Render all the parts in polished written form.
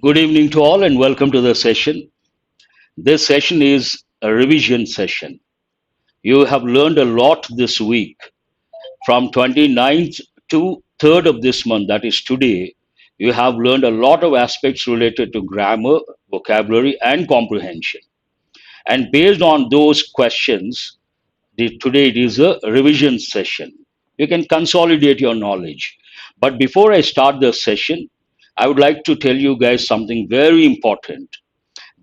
Good evening to all and welcome to the session. This session is a revision session. You have learned a lot this week. From 29th to 3rd of this month, that is today, you have learned a lot of aspects related to grammar, vocabulary, and comprehension. And based on those questions, today it is a revision session. You can consolidate your knowledge. But before I start the session, I would like to tell you guys something very important.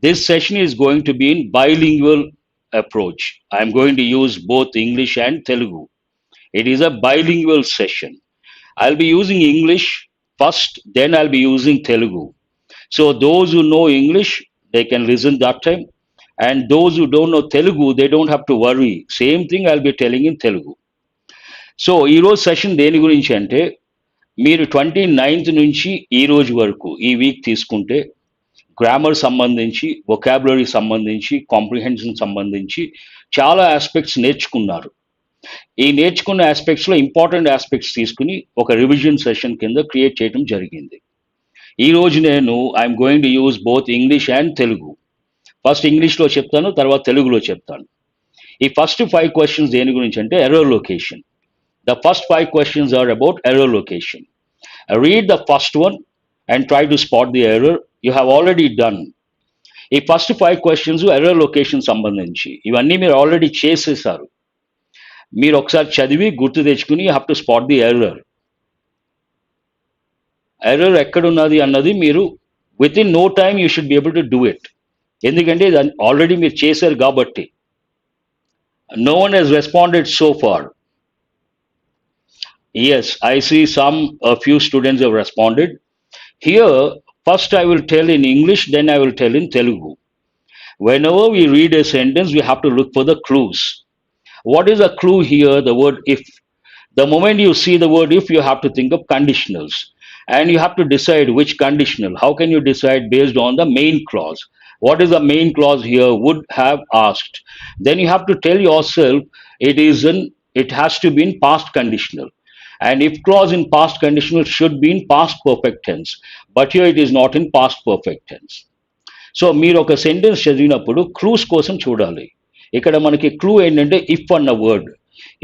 This session is going to be in bilingual approach. I'm going to use both English and Telugu. It is a bilingual session. I'll be using English first, then I'll be using Telugu. So those who know English, they can listen that time. And those who don't know Telugu, they don't have to worry. Same thing I'll be telling in Telugu. So ఈరోజు session దేని గురించి అంటే మీరు 29th నుంచి ఈ రోజు వరకు ఈ వీక్ తీసుకుంటే గ్రామర్ సంబంధించి వొకాబులరీ సంబంధించి కాంప్రిహెన్షన్ సంబంధించి చాలా ఆస్పెక్ట్స్ నేర్చుకున్నారు. ఈ నేర్చుకున్న ఆస్పెక్ట్స్లో ఇంపార్టెంట్ ఆస్పెక్ట్స్ తీసుకుని ఒక రివిజన్ సెషన్ కింద క్రియేట్ చేయడం జరిగింది. ఈ రోజు నేను I'm going to use both English and Telugu. First ఇంగ్లీష్లో చెప్తాను, తర్వాత తెలుగులో చెప్తాను. ఈ ఫస్ట్ 5 క్వశ్చన్స్ దేని గురించి అంటే error location. The first 5 questions are about error location. Read the first one and try to spot the error. You have already done. ఈ ఫస్ట్ 5 క్వశ్చన్స్ ఎర్రర్ లొకేషన్ సంబంధించి ఇవన్నీ మీరు ఆల్రెడీ చేసేసారు. మీరు ఒకసారి చదివి గుర్తు తెచ్చుకుని have to spot the error. Error ఎక్కడున్నది అన్నది మీరు within no time you should be able to do it. ఎందుకంటే దాన్ని ఆల్రెడీ మీరు చేశారు కాబట్టి. No one has responded so far. Yes, I see a few students have responded. Here, first I will tell in English, then I will tell in Telugu. Whenever we read a sentence, we have to look for the clues. What is a clue here? The word if. The moment you see the word if, you have to think of conditionals. And you have to decide which conditional. How can you decide based on the main clause? What is the main clause here? Would have asked. Then you have to tell yourself it has to be in past conditional. And if clause in past conditional should be in past perfect tense. But here it is not in past perfect tense. So మీరు ఒక sentence చదివినప్పుడు clues కోసం చూడాలి. ఇక్కడ మనకి clue ఏంటంటే if అన్న word.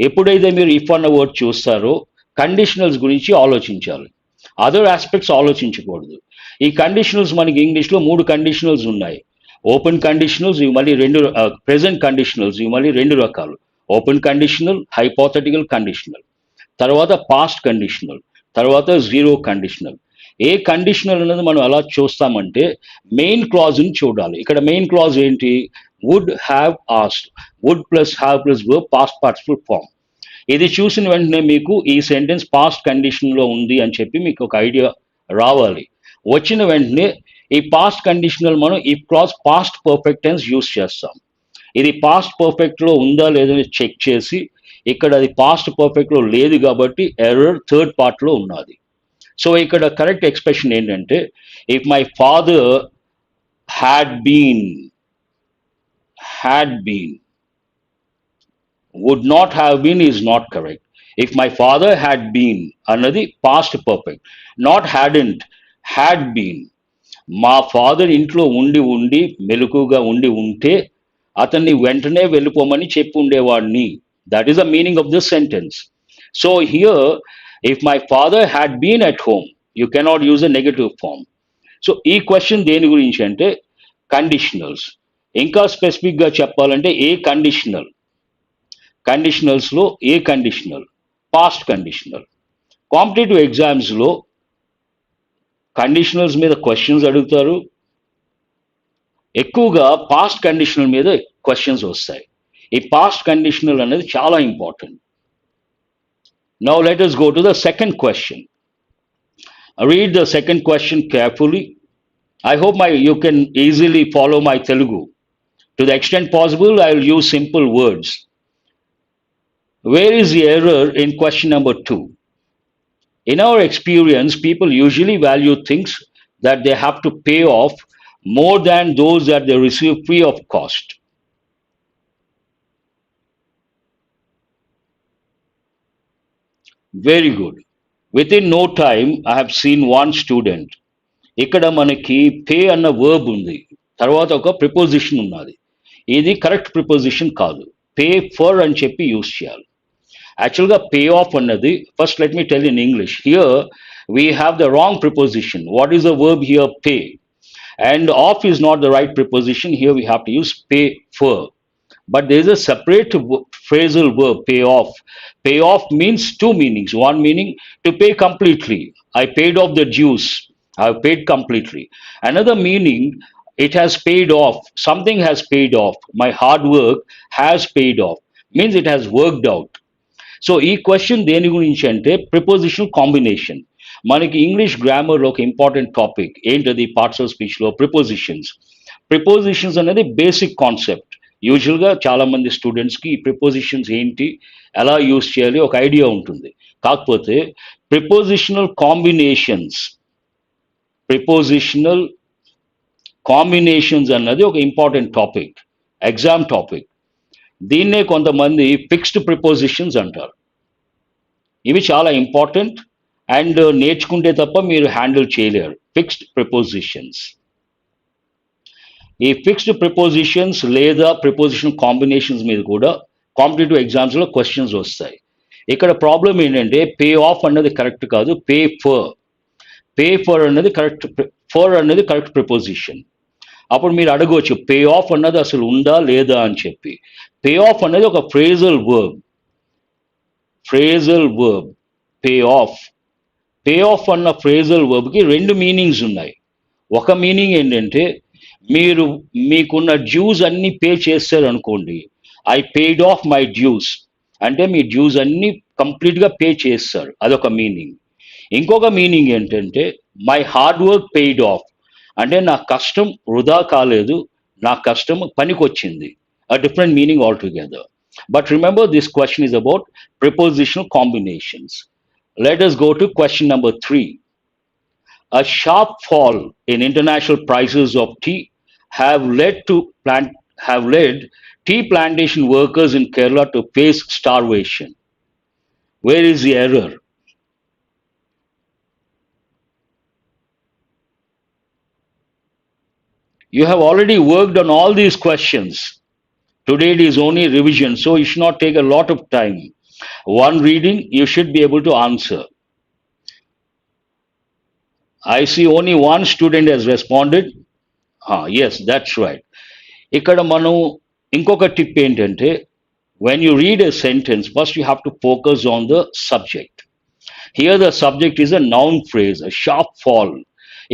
ఎప్పుడైతే మీరు ఇఫ్ అన్న వర్డ్ చూస్తారో కండిషనల్స్ గురించి ఆలోచించాలి, అదర్ ఆస్పెక్ట్స్ ఆలోచించకూడదు. ఈ కండిషనల్స్ మనకి ఇంగ్లీష్లో 3 కండిషనల్స్ ఉన్నాయి. ఓపెన్ కండిషనల్స్ ఇవి మళ్ళీ ప్రెజెంట్ కండిషనల్స్ ఇవి మళ్ళీ 2 రకాలు. ఓపెన్ కండిషనల్, హైపోథెటికల్ కండిషనల్, తర్వాత పాస్ట్ కండిషనల్, తర్వాత జీరో కండిషనల్. ఏ కండిషనల్ అనేది మనం ఎలా చూస్తామంటే మెయిన్ క్లాజ్ని చూడాలి. ఇక్కడ మెయిన్ క్లాజ్ ఏంటి? Would have asked. Would plus have plus verb past participle form. ఇది చూసిన వెంటనే మీకు ఈ సెంటెన్స్ పాస్ట్ కండిషన్లో ఉంది అని చెప్పి మీకు ఒక ఐడియా రావాలి. వచ్చిన వెంటనే ఈ పాస్ట్ కండిషనల్ మనం ఈ clause past perfect tense use చేస్తాం. ఇది పాస్ట్ పర్ఫెక్ట్లో ఉందా లేదని చెక్ చేసి ఇక్కడ అది పాస్ట్ పర్ఫెక్ట్లో లేదు కాబట్టి ఎర్రర్ థర్డ్ పార్ట్లో ఉన్నది. సో ఇక్కడ కరెక్ట్ ఎక్స్ప్రెషన్ ఏంటంటే if my father had been would not have been is not correct. If my father had been అన్నది past perfect, not hadn't, had been. మా ఫాదర్ ఇంట్లో ఉండి ఉండి మెలకుగా ఉండి ఉంటే అతన్ని వెంటనే వెళ్ళిపోమని చెప్పి ఉండేవాడిని. That is the meaning of this sentence. So here, if my father had been at home, you cannot use a negative form. So ఈ క్వశ్చన్ దేని గురించి అంటే కండిషనల్స్. ఇంకా స్పెసిఫిక్గా చెప్పాలంటే ఏ కండిషనల్, కండిషనల్స్లో ఏ కండిషనల్? Past conditional. కాంపిటేటివ్ ఎగ్జామ్స్లో కండిషనల్స్ మీద questions అడుగుతారు. ఎక్కువగా పాస్ట్ కండిషనల్ మీద క్వశ్చన్స్ వస్తాయి. ఈ పాస్ట్ కండిషనల్ అనేది చాలా important. Now let us go to the second question. Read the second question carefully. I hope you can easily follow my Telugu. To the extent possible, I will use simple words. Where is the error in question number 2? In our experience, people usually value things that they have to pay off more than those that they receive free of cost. Very good. Within no time, I have seen one student. ఇక్కడ మనకి pay అన్న verb ఉంది, తర్వాత ఒక preposition ఉన్నది. ఇది correct preposition కాదు. Pay for అని చెప్పి యూస్ చేయాలి. యాక్చువల్గా పే ఆఫ్ అన్నది, first let me tell in English. Here we have the wrong preposition. What is the verb here? Pay. And off is not the right preposition. Here we have to use pay for. But there is a separate phrasal verb, pay off. Pay off means two meanings. One meaning, to pay completely. I paid off the dues. I have paid completely. Another meaning, it has paid off. Something has paid off. My hard work has paid off. Means it has worked out. So ఈ question దేని గురించి అంటే prepositional combination. మనకి English గ్రామర్లో ఒక important topic ఏంటది? Parts of స్పీచ్లో prepositions. Prepositions అనేది బేసిక్ కాన్సెప్ట్. యూజువల్గా చాలామంది స్టూడెంట్స్కి ఈ ప్రిపోజిషన్స్ ఏంటి, ఎలా యూస్ చేయాలి ఒక ఐడియా ఉంటుంది. కాకపోతే ప్రిపోజిషనల్ కాంబినేషన్స్, ప్రిపోజిషనల్ కాంబినేషన్స్ అన్నది ఒక ఇంపార్టెంట్ టాపిక్, ఎగ్జామ్ టాపిక్. దీన్నే కొంతమంది ఫిక్స్డ్ ప్రిపోజిషన్స్ అంటారు. ఇవి చాలా ఇంపార్టెంట్ అండ్ నేర్చుకుంటే తప్ప మీరు హ్యాండిల్ చేయలేరు ఫిక్స్డ్ ప్రిపోజిషన్స్. ఈ ఫిక్స్డ్ ప్రిపోజిషన్స్ లేదా ప్రిపోజిషన్ కాంబినేషన్స్ మీద కూడా కాంపిటేటివ్ ఎగ్జామ్స్లో క్వశ్చన్స్ వస్తాయి. ఇక్కడ ప్రాబ్లం ఏంటంటే పే ఆఫ్ అన్నది కరెక్ట్ కాదు, పే ఫర్. పే ఫర్ అన్నది కరెక్ట్, ఫర్ అన్నది కరెక్ట్ ప్రిపోజిషన్. అప్పుడు మీరు అడగవచ్చు పే ఆఫ్ అన్నది అసలు ఉందా లేదా అని చెప్పి. పే ఆఫ్ అనేది ఒక phrasal verb. Phrasal verb pay of. Pay of అన్న ఫ్రేజల్ వర్బ్కి రెండు మీనింగ్స్ ఉన్నాయి. ఒక మీనింగ్ ఏంటంటే మీరు మీకున్న డ్యూస్ అన్ని పే చేస్తారు అనుకోండి. I paid off my dues అంటే మీ డ్యూస్ అన్ని కంప్లీట్గా పే చేస్తారు, అదొక మీనింగ్. ఇంకొక మీనింగ్ ఏంటంటే my hard work paid of అంటే నా కష్టం వృధా కాలేదు, నా కష్టం పనికొచ్చింది. A different meaning altogether. But remember, this question is about prepositional combinations. Let us go to question number 3. A sharp fall in international prices of tea have led to have led tea plantation workers in Kerala to face starvation. Where is the error? You have already worked on all these questions. Today it is only revision, so it should not take a lot of time. One reading, you should be able to answer. I see only one student has responded. Yes, that's right. ఇక్కడ మనం ఇంకొక tip ఏంటంటే when you read a sentence, first you have to focus on the subject. Here the subject is a noun phrase, a sharp fall.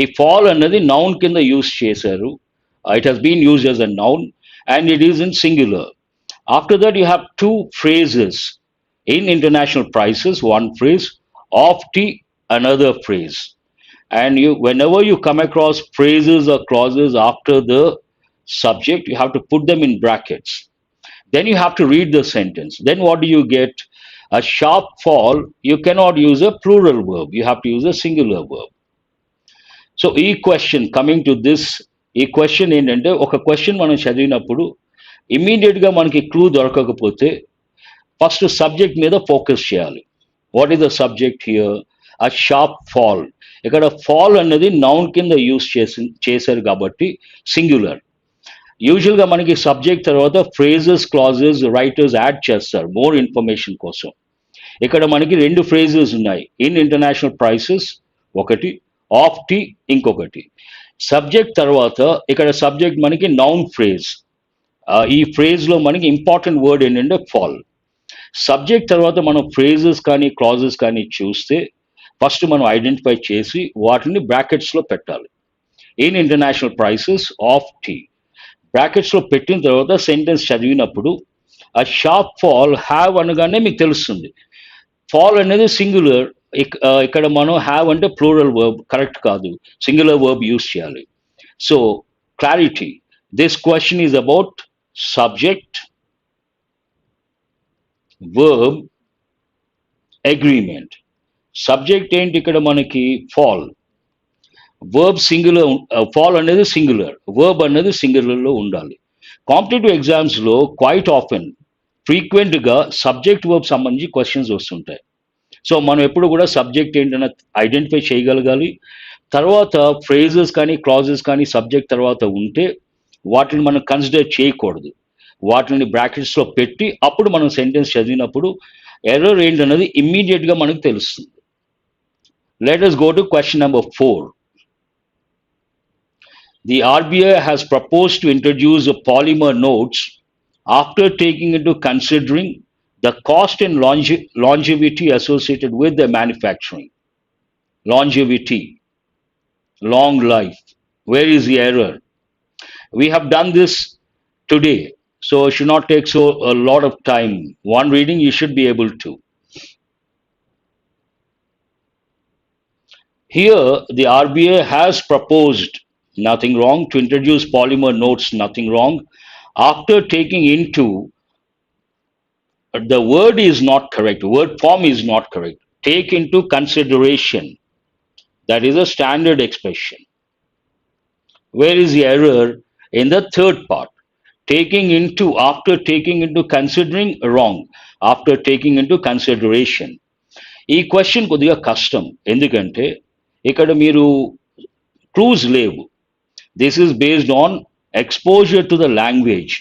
ఈ fall అన్నది noun కింద use చేశారు. It has been used as a noun and it is in singular. After that, you have two phrases in international prices, one phrase, of tea, another phrase. And you, whenever you come across phrases or clauses after the subject, you have to put them in brackets. Then you have to read the sentence. Then what do you get? A sharp fall, you cannot use a plural verb. You have to use a singular verb. So, ఈ question coming to this, ఈ question ఏంటంటే ఒక question మనం చదివినప్పుడు ఇమ్మీడియట్గా మనకి clue దొరకకపోతే first subject మీద ఫోకస్ చేయాలి. What is the subject here? A sharp fall. ఇక్కడ ఫాల్ అన్నది నౌన్ కింద యూస్ చేశారు కాబట్టి సింగులర్. యూజువల్గా మనకి సబ్జెక్ట్ తర్వాత ఫ్రేజెస్, క్లాజెస్ రైటర్స్ యాడ్ చేస్తారు మోర్ ఇన్ఫర్మేషన్ కోసం. ఇక్కడ మనకి రెండు ఫ్రేజెస్ ఉన్నాయి. ఇన్ ఇంటర్నేషనల్ ప్రైసెస్ ఒకటి, ఆఫ్ టీ ఇంకొకటి. సబ్జెక్ట్ తర్వాత ఇక్కడ సబ్జెక్ట్ మనకి నౌన్ ఫ్రేజ్. ఈ ఫ్రేజ్లో మనకి ఇంపార్టెంట్ వర్డ్ ఏంటంటే ఫాల్. సబ్జెక్ట్ తర్వాత మనం ఫ్రేజెస్ కానీ క్లాజెస్ కానీ చూస్తే ఫస్ట్ మనం ఐడెంటిఫై చేసి వాటిని బ్రాకెట్స్లో పెట్టాలి. In international prices of tea బ్రాకెట్స్లో పెట్టిన తర్వాత సెంటెన్స్ చదివినప్పుడు ఆ షార్ప్ ఫాల్ హ్యావ్ అనగానే మీకు తెలుస్తుంది. ఫాల్ అనేది సింగులర్, ఇక్కడ మనం హ్యావ్ అంటే ప్లూరల్ వర్బ్ కరెక్ట్ కాదు, సింగులర్ వర్బ్ యూస్ చేయాలి. So clarity, this question is about subject, verb, agreement. Subject ఏంటి ఇక్కడ మనకి? ఫాల్. వర్బ్ సింగులర్, ఫాల్ అనేది సింగులర్, వర్బ్ అనేది సింగులర్లో ఉండాలి. కాంపిటేటివ్ ఎగ్జామ్స్లో క్వైట్ ఆఫెన్ ఫ్రీక్వెంట్గా సబ్జెక్ట్ వర్బ్ సంబంధించి క్వశ్చన్స్ వస్తుంటాయి. సో మనం ఎప్పుడు కూడా సబ్జెక్ట్ ఏంటన్న ఐడెంటిఫై చేయగలగాలి. తర్వాత ఫ్రేజెస్ కానీ క్లాజెస్ కానీ సబ్జెక్ట్ తర్వాత ఉంటే వాటిని మనం కన్సిడర్ చేయకూడదు. వాటిని బ్రాకెట్స్లో పెట్టి అప్పుడు మనం సెంటెన్స్ చదివినప్పుడు ఎర్రర్ ఏంటన్నది ఇమ్మీడియట్గా మనకు తెలుస్తుంది. Let us go to question number 4. The RBI has proposed to introduce a polymer notes after taking into considering the cost and longevity associated with the manufacturing. Longevity, long life. Where is the error? We have done this today, so it should not take so a lot of time. One reading you should be able to. Here, the RBI has proposed, nothing wrong, to introduce polymer notes, nothing wrong, after taking into, the word is not correct, word form is not correct. Take into consideration, that is a standard expression. Where is the error? In the third part. Taking into, after taking into considering, wrong. After taking into consideration. ఈ question కొద్దిగా కష్టం, ఎందుకంటే ఇక్కడ మీరు clues లేవు. This is based on exposure to the language.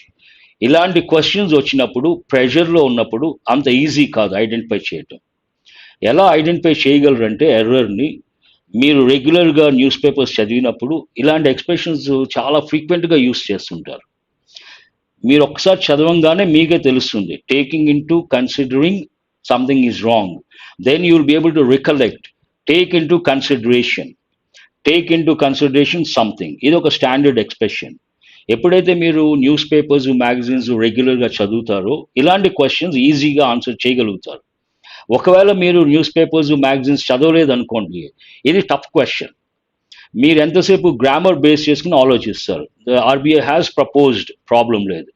ఇలాంటి questions వచ్చినప్పుడు ప్రెషర్లో ఉన్నప్పుడు అంత ఈజీ కాదు ఐడెంటిఫై చేయటం. ఎలా ఐడెంటిఫై చేయగలరంటే ఎర్రర్ని, మీరు రెగ్యులర్గా న్యూస్ పేపర్స్ చదివినప్పుడు ఇలాంటి ఎక్స్ప్రెషన్స్ చాలా ఫ్రీక్వెంట్గా యూస్ చేస్తుంటారు. మీరు ఒకసారి చదవంగానే మీకే తెలుస్తుంది, taking into considering something is wrong. Then you will be able to recollect, take into consideration, take into consideration something. ఇది ఒక స్టాండర్డ్ ఎక్స్ప్రెషన్. ఎప్పుడైతే మీరు న్యూస్ పేపర్స్ మ్యాగజైన్స్ రెగ్యులర్గా చదువుతారో ఇలాంటి క్వశ్చన్స్ ఈజీగా ఆన్సర్ చేయగలుగుతారు. ఒకవేళ మీరు న్యూస్ పేపర్స్ మ్యాగజైన్స్ చదవలేదు అనుకోండి, ఇది టఫ్ క్వశ్చన్. మీరు ఎంతసేపు గ్రామర్ బేస్ చేసుకుని ఆలోచిస్తారు. ఆర్బీఐ హ్యాస్ ప్రపోజ్డ్, ప్రాబ్లం లేదు.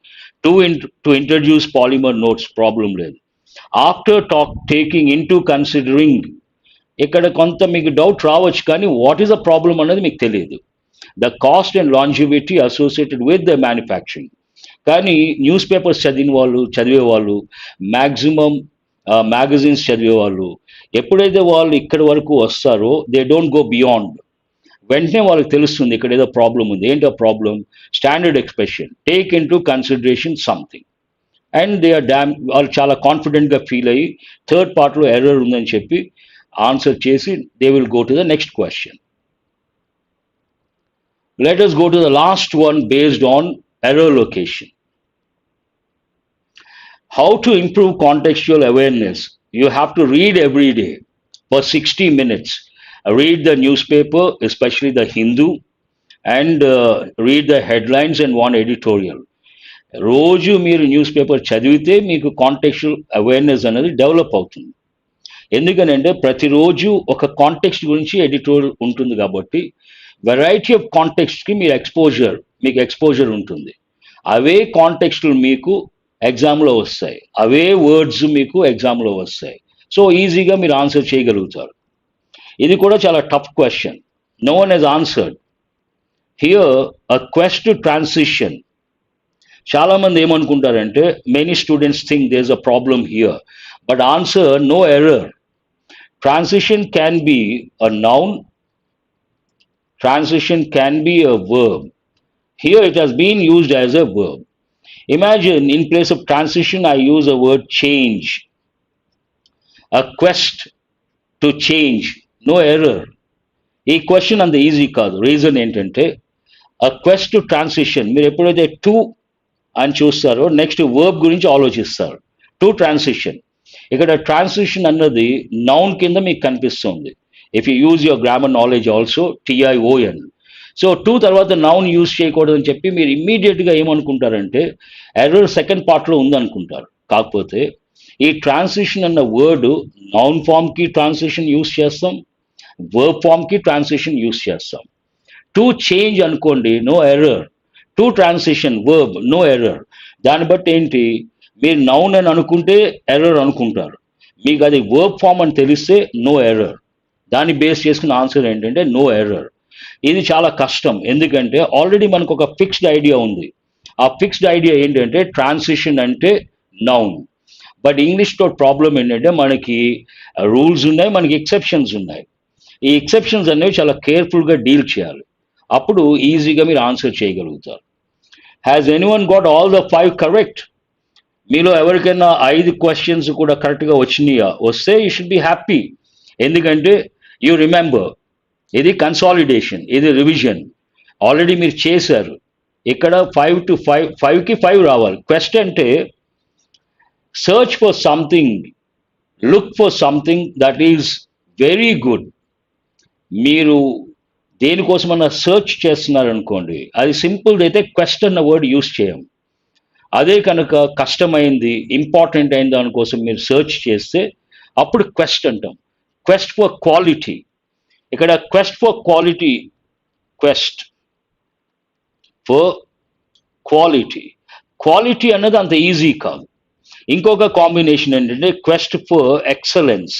To introduce polymer notes, problem లేదు. After taking into considering, ఇక్కడ కొంత మీకు డౌట్ రావచ్చు, కానీ వాట్ ఈస్ ద ప్రాబ్లం అనేది మీకు తెలియదు. The cost and longevity associated with the manufacturing. కానీ న్యూస్ పేపర్స్ చదివేవాళ్ళు మ్యాక్సిమం మ్యాగజైన్స్ చదివేవాళ్ళు ఎప్పుడైతే వాళ్ళు ఇక్కడి వరకు వస్తారో దే డోంట్ గో బియాండ్. వెంటనే వాళ్ళకి తెలుస్తుంది ఇక్కడ ఏదో ప్రాబ్లం ఉంది. ఏంటి ఆ problem? Standard expression, take into consideration something. And they are వాళ్ళు చాలా కాన్ఫిడెంట్గా ఫీల్ అయ్యి థర్డ్ పార్ట్లో ఎర్రర్ ఉందని చెప్పి ఆన్సర్ చేసి they will go to the next question. Let us go to the last one based on error location. How to improve contextual awareness? You have to read every day for 60 minutes. Read the newspaper, especially the Hindu, and read the headlines and one editorial. రోజు మీరు news paper చదివితే మీకు contextual awareness అనేది develop అవుతుంది. ఎందుకనంటే ప్రతిరోజు ఒక context గురించి ఎడిటోరియల్ ఉంటుంది కాబట్టి వెరైటీ ఆఫ్ కాంటెక్స్ట్కి మీకు ఎక్స్పోజర్ ఉంటుంది. అవే కాంటెక్స్ట్లు మీకు ఎగ్జామ్లో వస్తాయి, అవే వర్డ్స్ మీకు ఎగ్జామ్లో వస్తాయి. సో ఈజీగా మీరు ఆన్సర్ చేయగలుగుతారు. ఇది కూడా చాలా tough question. No one has answered. Here a quest to transition. చాలామంది ఏమనుకుంటారంటే many students think there is a problem here, but answer no error. Transition can be a noun, transition can be a verb. Here it has been used as a verb. Imagine in place of transition I use a word change. A quest to change, no error. ఈ question అంత easy కాదు. Reason ఏంటంటే a quest to transition, మీరు ఎప్పుడైతే to అని చూస్తారో next verb గురించి ఆలోచిస్తారు. To transition. ఇక్కడ ట్రాన్సిషన్ అన్నది నౌన్ కింద మీకు కనిపిస్తుంది. If you use your grammar knowledge also, TION. So to తర్వాత నౌన్ యూజ్ చేయకూడదని చెప్పి మీరు ఇమ్మీడియట్గా ఏమనుకుంటారంటే ఎర్రర్ సెకండ్ పార్ట్లో ఉందనుకుంటారు. కాకపోతే ఈ ట్రాన్సిషన్ అన్న వర్డ్ నౌన్ ఫామ్కి ట్రాన్సిషన్ యూజ్ చేస్తాం, వర్బ్ ఫామ్కి ట్రాన్సిషన్ యూజ్ చేస్తాం. టు చేంజ్ అనుకోండి, no error. To transition verb, no error. దాన్ని బట్టి ఏంటి, మీరు నౌన్ అని అనుకుంటే ఎర్రర్ అనుకుంటారు, మీకు అది వర్బ్ ఫామ్ అని తెలిస్తే నో ఎర్రర్. దాన్ని బేస్ చేసుకున్న ఆన్సర్ ఏంటంటే నో ఎర్రర్. ఇది చాలా కష్టం, ఎందుకంటే ఆల్రెడీ మనకు ఒక ఫిక్స్డ్ ఐడియా ఉంది. ఆ ఫిక్స్డ్ ఐడియా ఏంటంటే ట్రాన్సిషన్ అంటే నౌన్. బట్ ఇంగ్లీష్‌తో ప్రాబ్లమ్ ఏంటంటే మనకి రూల్స్ ఉన్నాయి. మనకి ఎక్సెప్షన్స్ ఉన్నాయి. ఈ ఎక్సెప్షన్స్ అనేవి చాలా కేర్‌ఫుల్‌గా డీల్ చేయాలి. అప్పుడు ఈజీగా మీరు ఆన్సర్ చేయగలుగుతారు. Has anyone got all the 5 correct? మీలో ఎవరికైనా 5 క్వెషన్స్ కూడా కరెక్ట్‌గా వచ్చినాయా? వస్తే యూ షుడ్ బి హ్యాపీ. ఎందుకంటే యూ రిమెంబర్. ఇది కన్సాలిడేషన్. ఇది రివిజన్. ఆల్రెడీ మీరు చేశారు. ఇక్కడ 5 టు 5 5కి 5 రావాలి. క్వెస్ట్ అంటే search for something, look for something that is very good. మీరు దేనికోసమన్నా సెర్చ్ చేస్తున్నారనుకోండి, అది సింపుల్‌ది అయితే క్వెస్ట్ అన్న వర్డ్ యూజ్ చేయం. అదే కనుక కష్టమైంది, ఇంపార్టెంట్ అయిన దానికోసం మీరు సెర్చ్ చేస్తే అప్పుడు క్వెస్ట్ అంటాం. Quest for quality. ఇక్కడ quest for quality, quest for quality. Quality అన్నది అంత ఈజీ కాదు. ఇంకొక కాంబినేషన్ ఏంటంటే క్వెస్ట్ ఫర్ ఎక్సలెన్స్.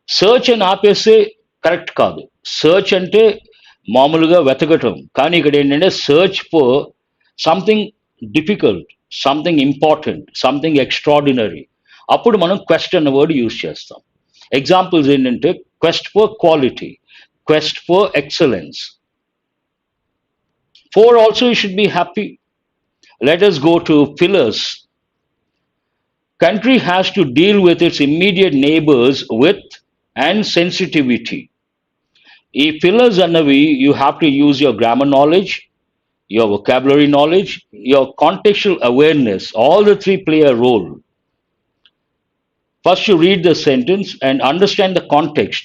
సెర్చ్ అని ఆపేస్తే కరెక్ట్ కాదు. సెర్చ్ అంటే మామూలుగా వెతకటం. కానీ ఇక్కడ ఏంటంటే search for something difficult, something important, something extraordinary. అప్పుడు మనం క్వెస్ట్ అన్న వర్డ్ యూజ్ చేస్తాం. ఎగ్జాంపుల్స్ ఏంటంటే quest for quality, quest for excellence. Four also you should be happy. Let us go to pillars. Country has to deal with its immediate neighbors with and sensitivity. ఈ pillars అన్నవి you have to use your grammar knowledge, your vocabulary knowledge, your contextual awareness. All the three play a role. First you read the sentence and understand the context.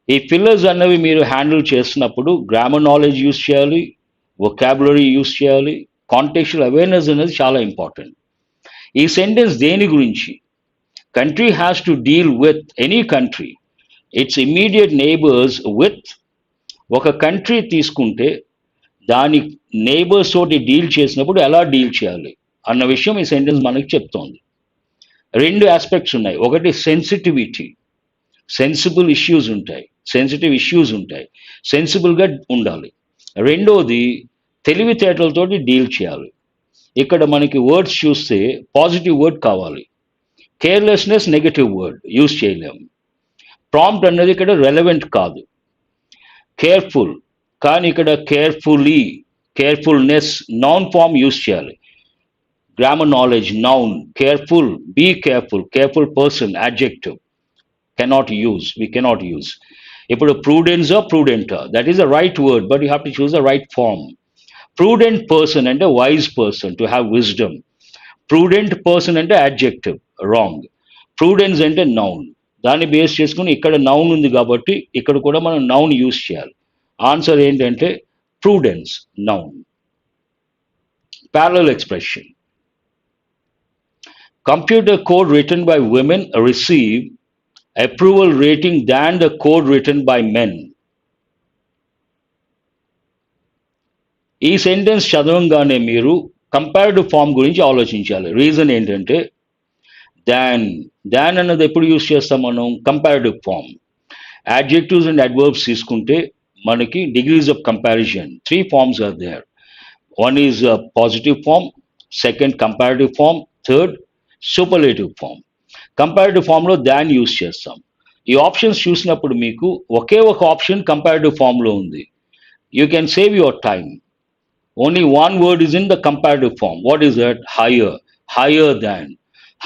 ఈ pillars అన్నవి మీరు handle చేసినప్పుడు grammar knowledge use చేయాలి, vocabulary use చేయాలి, contextual awareness అనేది చాలా important. ఈ sentence దేని గురించి? Country has to deal with any country it's immediate neighbours with. ఒక కంట్రీ తీసుకుంటే దాని నేబర్స్ తోటి డీల్ చేసినప్పుడు ఎలా డీల్ చేయాలి అన్న విషయం ఈ సెంటెన్స్ మనకి చెప్తోంది. రెండు ఆస్పెక్ట్స్ ఉన్నాయి. ఒకటి సెన్సిటివిటీ, సెన్సిబుల్ ఇష్యూస్ ఉంటాయి, సెన్సిటివ్ ఇష్యూస్ ఉంటాయి, సెన్సిబుల్గా ఉండాలి. రెండోది తెలివితేటలతోటి డీల్ చేయాలి. ఇక్కడ మనకి వర్డ్స్ చూస్తే పాజిటివ్ వర్డ్ కావాలి. కేర్లెస్నెస్ నెగటివ్ వర్డ్ యూజ్ చేయలేము. ప్రాంప్ట్ అన్నది ఇక్కడ రెలవెంట్ కాదు. కేర్ఫుల్, కానీ ఇక్కడ carefully, carefulness noun form use చేయాలి. Grammar knowledge noun, careful, be careful, careful person adjective cannot use, we cannot use. ఇప్పుడు prudence or prudent, that is the right word but you have to choose the right form. Prudent person అంటే wise person, to have wisdom. Prudent person అంటే adjective, wrong. Prudence అంటే noun. దాన్ని base చేసుకుని ఇక్కడ noun ఉంది కాబట్టి ఇక్కడ కూడా మనం నౌన్ యూజ్ చేయాలి. ఆన్సర్ ఏంటంటే prudence, noun. Parallel expression. Computer code written by women receive approval rating than the code written by men. ఈ సెంటెన్స్ చదవంగానే మీరు కంపారిటివ్ ఫామ్ గురించి ఆలోచించాలి. రీజన్ ఏంటంటే దాన్, దాన్ అన్నది ఎప్పుడు యూజ్ చేస్తాం మనం? Comparative form. Adjectives and adverbs తీసుకుంటే మనకి degrees of comparison 3 forms are there. One is positive form, second comparative form, third superlative form. Comparative ఫామ్లో దాన్ యూజ్ చేస్తాం. ఈ ఆప్షన్స్ చూసినప్పుడు మీకు ఒకే ఒక ఆప్షన్ కంపారిటివ్ ఫామ్లో ఉంది. You can save your time. Only one word is in the comparative form. What is that? Higher, higher than.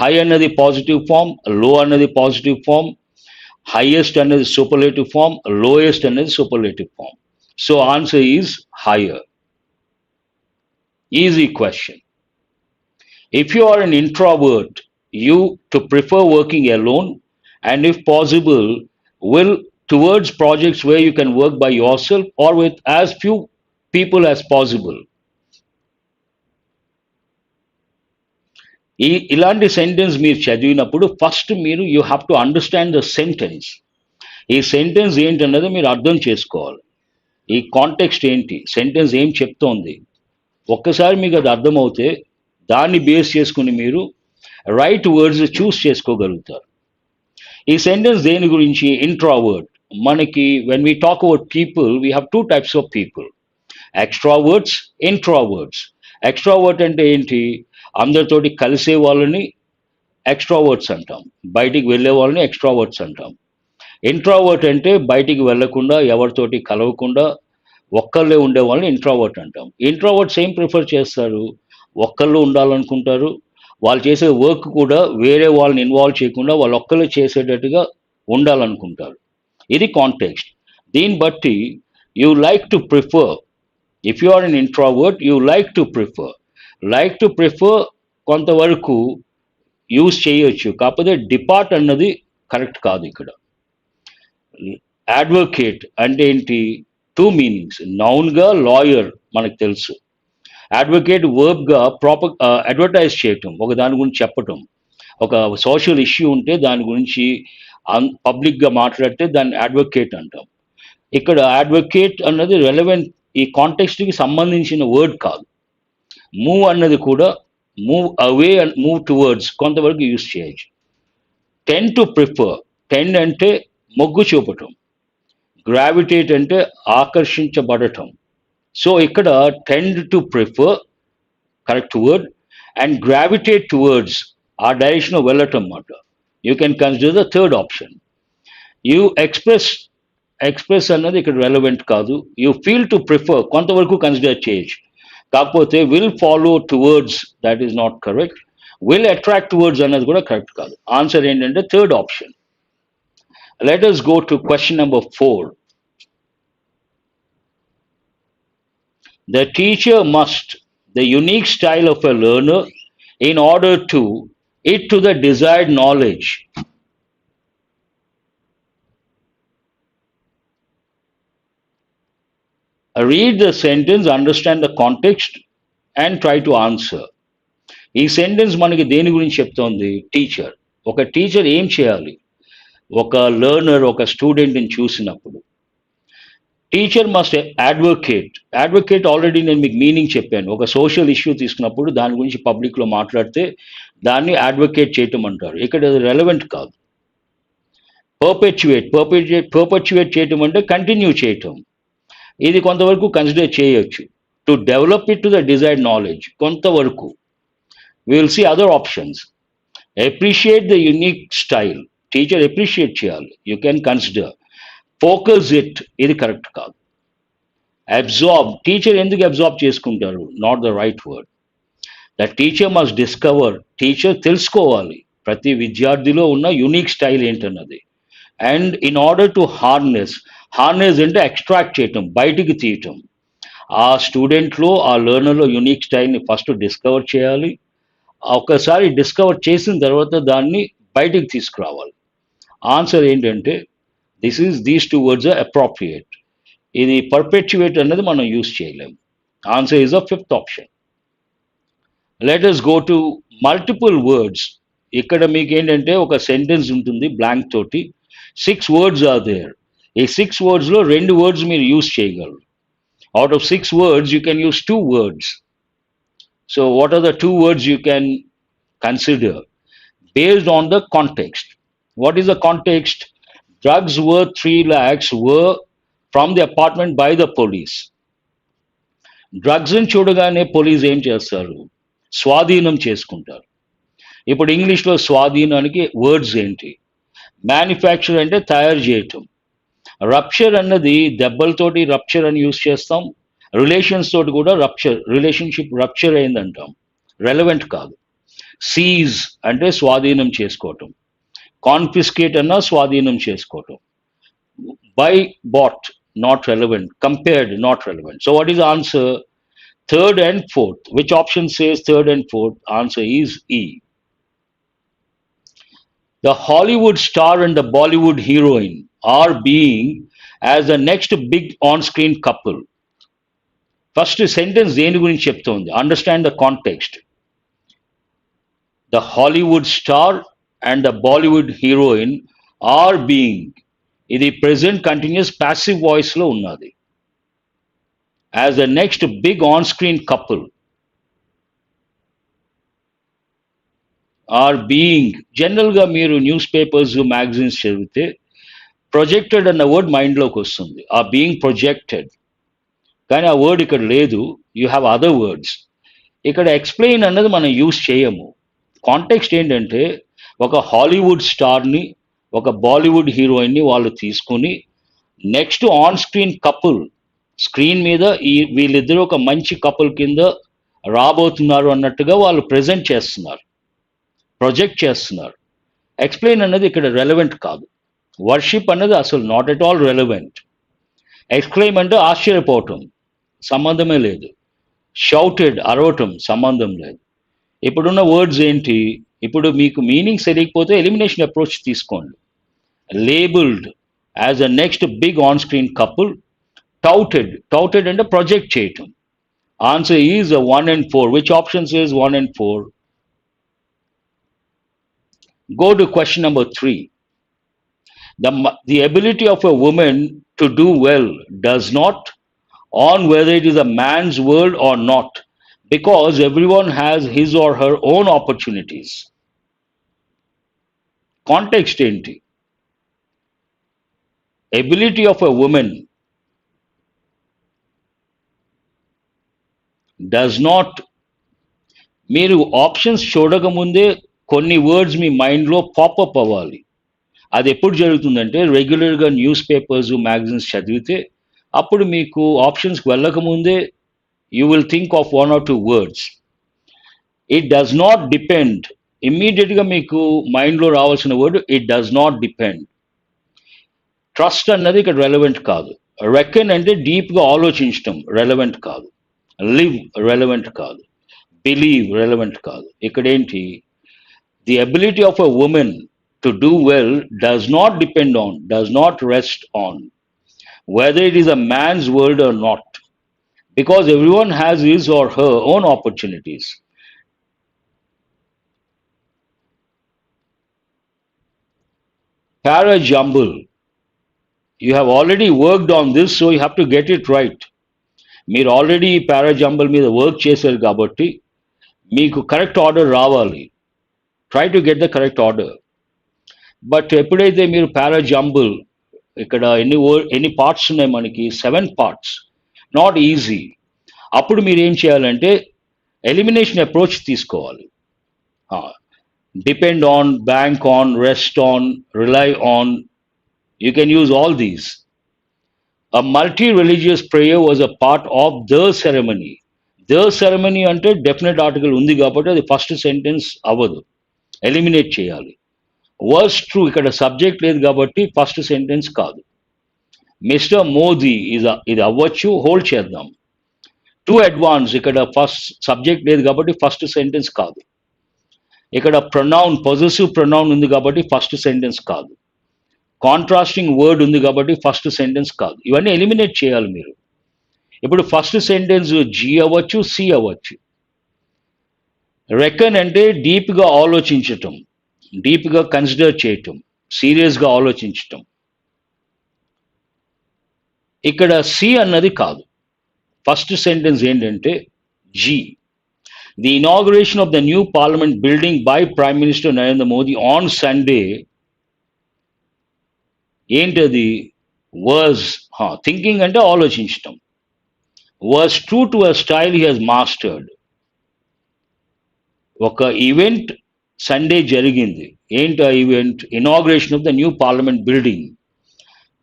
High అన్నది positive form, low అన్నది పాజిటివ్ ఫామ్, హైయెస్ట్ అనేది సూపర్లేటివ్ ఫామ్, లోయెస్ట్ అనేది superlative form. So answer is higher. Easy question. If you are an introvert, you to prefer working alone and if possible will towards projects where you can work by yourself or with as few people as possible. ఇలాంటి sentence మీరు చదివినప్పుడు first మీరు you have to understand the sentence. ఈ sentence ఏంటన్నది మీరు అర్థం చేసుకోవాలి. ఈ కాంటెక్స్ట్ ఏంటి, సెంటెన్స్ ఏం చెప్తోంది, ఒక్కసారి మీకు అది అర్థమవుతే దాన్ని బేస్ చేసుకుని మీరు రైట్ వర్డ్స్ చూస్ చేసుకోగలుగుతారు. ఈ సెంటెన్స్ దేని గురించి? ఇంట్రావర్ట్. మనకి when we talk about people we have 2 types of people, extroverts, introverts. Extrovert అంటే ఏంటి? అందరితోటి కలిసే వాళ్ళని ఎక్స్ట్రావర్ట్స్ అంటాం. బయటికి వెళ్ళే వాళ్ళని ఎక్స్ట్రావర్ట్స్ అంటాం. ఇంట్రావర్ట్ అంటే బయటికి వెళ్ళకుండా ఎవరితోటి కలవకుండా ఒక్కళ్ళే ఉండే వాళ్ళని ఇంట్రావర్ట్ అంటాం. ఇంట్రావర్ట్స్ ఏం ప్రిఫర్ చేస్తారు? ఒక్కళ్ళు ఉండాలనుకుంటారు. వాళ్ళు చేసే వర్క్ కూడా వేరే వాళ్ళని ఇన్వాల్వ్ చేయకుండా వాళ్ళు ఒక్కళ్ళే చేసేటట్టుగా ఉండాలనుకుంటారు. ఇది కాంటెక్స్ట్. దీన్ని బట్టి you like to prefer. If you are an introvert you like to prefer కొంతవరకు యూజ్ చేయొచ్చు. కాకపోతే డిపార్ట్ అన్నది కరెక్ట్ కాదు ఇక్కడ. అడ్వకేట్ అంటే ఏంటి? Two meanings. నౌన్గా లాయర్ మనకు తెలుసు. అడ్వకేట్ వర్బ్గా ప్రాపర్ అడ్వర్టైజ్ చేయటం, ఒక దాని గురించి చెప్పటం. ఒక సోషల్ ఇష్యూ ఉంటే దాని గురించి పబ్లిక్గా మాట్లాడితే దాన్ని అడ్వకేట్ అంటాం. ఇక్కడ అడ్వకేట్ అన్నది రెలవెంట్ ఈ కాంటెక్స్ట్కి సంబంధించిన వర్డ్ కాదు. మూవ్ అన్నది కూడా move away and move towards కొంతవరకు యూజ్ చేయొచ్చు. Ten to prefer. టెన్ అంటే మొగ్గు చూపటం. గ్రావిటేట్ అంటే ఆకర్షించబడటం. సో ఇక్కడ tend to prefer correct word and gravitate towards ఆ డైరెక్షన్లో వెళ్ళటం అన్నమాట. You can consider the third option. You express అన్నది ఇక్కడ రెలవెంట్ కాదు. యూ ఫీల్ టు ప్రిఫర్ కొంతవరకు కన్సిడర్ చేయొచ్చు. కాకపోతే will follow towards that is not correct. Will attract towards అన్నది కూడా కరెక్ట్ కాదు. ఆన్సర్ ఏంటంటే third option. Let us go to question number 4. The teacher must the unique style of a learner in order to it to the desired knowledge. Read the sentence, understand the context and try to answer. ఈ sentence మనకి దేని గురించి చెప్తోంది? Teacher. ఒక teacher ఏం చేయాలి? ఒక learner ఒక స్టూడెంట్ని చూసినప్పుడు teacher must advocate. Advocate already నేను మీకు మీనింగ్ చెప్పాను. ఒక సోషల్ ఇష్యూ తీసుకున్నప్పుడు దాని గురించి పబ్లిక్లో మాట్లాడితే దాన్ని అడ్వకేట్ చేయటం అంటారు. ఇక్కడ అది రెలవెంట్ కాదు. పర్పెచువేట్ చేయటం అంటే కంటిన్యూ చేయటం. ఇది కొంతవరకు కన్సిడర్ చేయొచ్చు. To develop it to the desired knowledge కొంతవరకు. We will see other options. Appreciate the unique style. Teacher appreciate చేయాలి. You can consider. Focus it ఇది కరెక్ట్ కాదు. అబ్జార్బ్. టీచర్ ఎందుకు అబ్జార్బ్ చేసుకుంటారు? Not the right word. The teacher must discover. Teacher తెలుసుకోవాలి ప్రతి విద్యార్థిలో ఉన్న యునిక్ స్టైల్ ఏంటన్నది. And in order to harness. Harness అంటే ఎక్స్ట్రాక్ట్ చేయటం, బయటికి తీయటం. ఆ స్టూడెంట్లో ఆ లెర్నర్లో యునిక్ స్టైల్ని ఫస్ట్ డిస్కవర్ చేయాలి. ఒకసారి డిస్కవర్ చేసిన తర్వాత దాన్ని బయటికి తీసుకురావాలి. ఆన్సర్ ఏంటంటే these two words are appropriate. ఇది పర్పెచువేట్ అన్నది మనం యూజ్ చేయలేము. Answer is a fifth option. Let us go to multiple words. ఇక్కడ మీకు ఏంటంటే ఒక సెంటెన్స్ ఉంటుంది బ్లాంక్ తోటి. 6 వర్డ్స్ ఆర్ దేర్. ఈ 6 వర్డ్స్లో 2 వర్డ్స్ మీరు యూజ్ చేయగలరు. Out of 6 words you can use 2 words. So what are the 2 words you can consider based on the context? What is the context? Drugs worth 3 lakhs were from the apartment by the police. డ్రగ్స్ని చూడగానే police ఏం చేస్తారు? స్వాధీనం చేసుకుంటారు. ఇప్పుడు ఇంగ్లీష్లో స్వాధీనానికి words ఏంటి? Manufacture అంటే తయారు చేయటం. రప్చర్ అన్నది దెబ్బలతోటి రప్చర్ అని యూజ్ చేస్తాం. రిలేషన్స్ తోటి కూడా రిలేషన్షిప్ రప్చర్ అయిందంటాం. రెలవెంట్ కాదు. సీజ్ అంటే స్వాధీనం చేసుకోవటం. కాన్ఫిస్కేట్ అన్నా స్వాధీనం చేసుకోవటం. By bat not relevant. Compared not relevant. So what is answer? Third and fourth. Which option says third and fourth? Answer is ఈ. The Hollywood star and the Bollywood heroine are being as the next big on-screen couple. First sentence దేని గురించి చెప్తోంది? Understand the context. The Hollywood star and the Bollywood heroine are being. ఇది present continuous passive voice లో ఉన్నది. As the next big on-screen couple are being. జనరల్గా మీరు news papers magazines చదివితే projected అన్న వర్డ్ మైండ్లోకి వస్తుంది. ఆ బీయింగ్ ప్రొజెక్టెడ్. కానీ ఆ వర్డ్ ఇక్కడ లేదు. You have other words. ఇక్కడ ఎక్స్‌ప్లెయిన్ అన్నది మనం యూజ్ చేయము. కాంటెక్స్ట్ ఏంటంటే, ఒక హాలీవుడ్ స్టార్‌ని, ఒక బాలీవుడ్ హీరోయిన్‌ని వాళ్ళు తీసుకొని, next on screen couple screen మీద వీళ్ళిద్దరూ ఒక మంచి కపుల్ కింద రాబోతున్నారు అన్నట్టుగా వాళ్ళు ప్రెజెంట్ చేస్తున్నారు. ప్రొజెక్ట్ చేస్తున్నారు. ఎక్స్‌ప్లెయిన్ అన్నది ఇక్కడ రెలెవెంట్ కాదు. వర్షిప్ అన్నది అసలు not at all relevant. Exclaim అంటే ఆశ్చర్యపోవటం. సంబంధమే లేదు. షౌటెడ్ అరవటం సంబంధం లేదు. ఇప్పుడున్న వర్డ్స్ ఏంటి? ఇప్పుడు మీకు మీనింగ్ తెలియకపోతే ఎలిమినేషన్ అప్రోచ్ తీసుకోండి. Labelled as a next big on screen couple, touted అంటే ప్రొజెక్ట్ చేయటం. Answer is 1 and 4. Which options is 1 and 4? Go to question number 3. The ability of a woman to do well does not on whether it is a man's world or not, because everyone has his or her own opportunities. Context ఏంటి? Ability of a woman does not. మీరు options చూడకముందే కొన్ని words మీ మైండ్లో popup అవ్వాలి. అది ఎప్పుడు జరుగుతుందంటే రెగ్యులర్గా news papers magazines చదివితే అప్పుడు మీకు ఆప్షన్స్కి వెళ్ళకముందే you will think of 1 or 2 words. It does not depend. ఇమ్మీడియట్గా మీకు మైండ్లో రావాల్సిన word it does not depend. Trust అన్నది ఇక్కడ రెలవెంట్ కాదు. రెకన్ అంటే డీప్గా ఆలోచించటం రెలవెంట్ కాదు. లివ్ రెలవెంట్ కాదు. బిలీవ్ రెలవెంట్ కాదు. ఇక్కడేంటి? The ability of a woman to do well does not depend on, does not rest on whether it is a man's world or not, because everyone has his or her own opportunities. Parajumble. You have already worked on this, so you have to get it right. మీరు already పారాజంబల్ మీద work చేశారు కాబట్టి మీకు correct order రావాలి. Try to get the correct order. But ఎప్పుడైతే మీరు parajumble, ఇక్కడ ఎన్ని పార్ట్స్ ఉన్నాయి మనకి? 7 parts. Not easy. అప్పుడు మీరు ఏం చేయాలంటే ఎలిమినేషన్ అప్రోచ్ తీసుకోవాలి. Depend on, bank on, rest on, rely on, you can use all these. A multi-religious prayer was a part of the ceremony. The ceremony అంటే డెఫినెట్ ఆర్టికల్ ఉంది కాబట్టి అది first sentence అవ్వదు, ఎలిమినేట్ చేయాలి. Verse true, ఇక్కడ subject లేదు కాబట్టి first sentence కాదు. మిస్టర్ మోదీ ఇది అవ్వచ్చు, హోల్డ్ చేద్దాం. టు అడ్వాన్స్, ఇక్కడ ఫస్ట్ సబ్జెక్ట్ లేదు కాబట్టి ఫస్ట్ సెంటెన్స్ కాదు. ఇక్కడ ప్రొనౌన్, పొజెసివ్ ప్రొనౌన్ ఉంది కాబట్టి ఫస్ట్ సెంటెన్స్ కాదు. కాంట్రాస్టింగ్ వర్డ్ ఉంది కాబట్టి ఫస్ట్ సెంటెన్స్ కాదు. ఇవన్నీ ఎలిమినేట్ చేయాలి మీరు. ఇప్పుడు ఫస్ట్ సెంటెన్స్ జీ అవ్వచ్చు, సి అవ్వచ్చు. రెకన్ అంటే డీప్గా ఆలోచించటం, డీప్గా కన్సిడర్ చేయటం, సీరియస్గా ఆలోచించటం. ఇక్కడ సి అన్నది కాదు. ఫస్ట్ సెంటెన్స్ ఏంటంటే G. The inauguration of the new parliament building by prime minister Narendra Modi on Sunday. ఏంటది? వాజ్, థింకింగ్ అంటే ఆలోచించటం. Was true to a style he has mastered. ఒక ఈవెంట్ సండే జరిగింది. ఏంటి ఆ event? Inauguration of the new parliament building.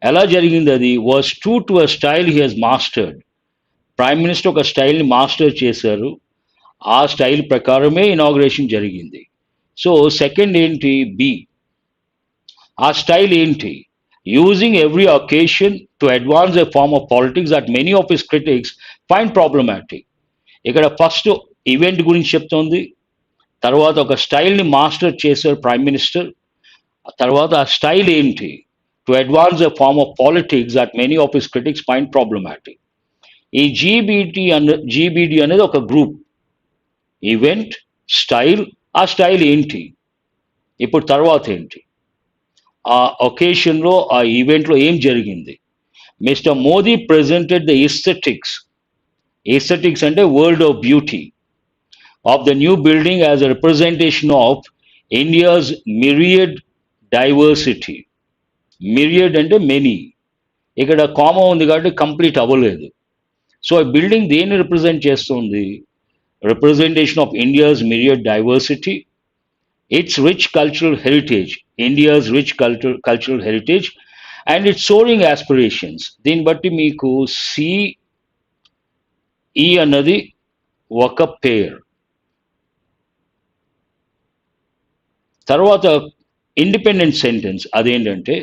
ఎలా జరిగింది అది? Was true to a style he has mastered. Prime minister ఒక స్టైల్ని మాస్టర్ చేశారు, ఆ స్టైల్ ప్రకారమే ఇనాగ్రేషన్ జరిగింది. సో సెకండ్ ఏంటి? బి. ఆ స్టైల్ ఏంటి? Using every occasion to advance a form of politics that many of his critics find problematic. ఇక్కడ ఫస్ట్ ఈవెంట్ గురించి చెప్తోంది, తర్వాత ఒక స్టైల్ని మాస్టర్ చేశారు ప్రైమ్ మినిస్టర్, తర్వాత ఆ స్టైల్ ఏంటి? To advance a form of politics that many of his critics find problematic. ఈ జీబీడి అనేది ఒక గ్రూప్. ఈవెంట్, స్టైల్, ఆ స్టైల్ ఏంటి? ఇప్పుడు తర్వాత ఏంటి? ఆ ఒకేషన్లో, ఆ ఈవెంట్లో ఏం జరిగింది? Mister Modi presented the aesthetics అంటే world of beauty of the new building as a representation of India's myriad diversity. Myriad అంటే మెనీ. ఇక్కడ కామా ఉంది కాబట్టి కంప్లీట్ అవ్వలేదు. సో ఈ బిల్డింగ్ దేన్ని రిప్రజెంట్ చేస్తుంది? representation of India's myriad diversity, its rich cultural heritage, India's rich cultural heritage, and its soaring aspirations. దీన్ని బట్టి మీకు సిఈ అన్నది ఒక పేర్. తర్వాత ఇండిపెండెంట్ సెంటెన్స్ అదేంటంటే